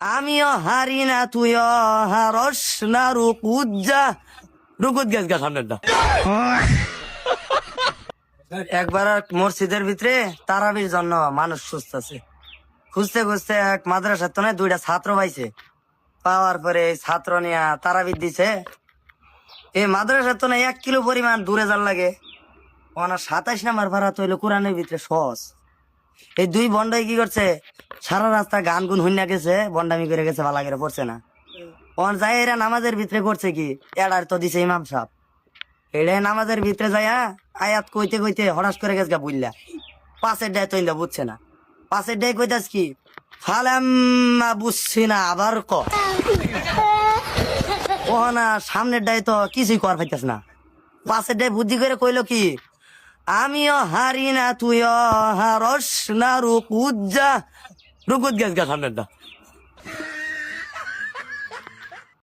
আমিও হারি না তুইও হারস না রুকুত যা রুকুত গেছ গা সামনেরটা। একবার এক মসজিদের ভিতরে তারাবির জন্য মানুষ খুঁজতেছে, খুঁজতে খুঁজতে এক মাদ্রাসার তো দুইটা ছাত্র পাইছে। পাওয়ার পরে এই ছাত্র নিয়ে তারাবির দিছে। এই মাদ্রাসার তো 1 কিলো পরিমাণ দূরে যার লাগে। ওনার 27 নাম্বার ভাড়া তো হইলো কোরআনের ভিতরে সহজ। এই দুই বন্ডাই কি করছে, সারা রাস্তা গান গুন হুইনা গেছে, বন্ডামি করে গেছে, ভালো করে পড়ছে না। ওন যাই এরা নামাজের ভিতরে করছে কি, এডার তো দিছে ইমাম সাহেব। এটা নামাজের ভিতরে যাইয়া আয়াত কইতে কইতে হঠাৎ করে গেছে বুঝলা, পাশের ডায় তৈলা বুঝছে না। পাশের ডায় কইতাস কি ফালাম্মা বুঝছি না আবার ক। ও না সামনের ডায় তো কিছুই কর পাইতাস না। পাশের ডায় বুদ্ধি করে কইলো কি, আমিও হারি না তুইও হারস না রুকুত যা রুকুত গেছ গা সামনেরটা।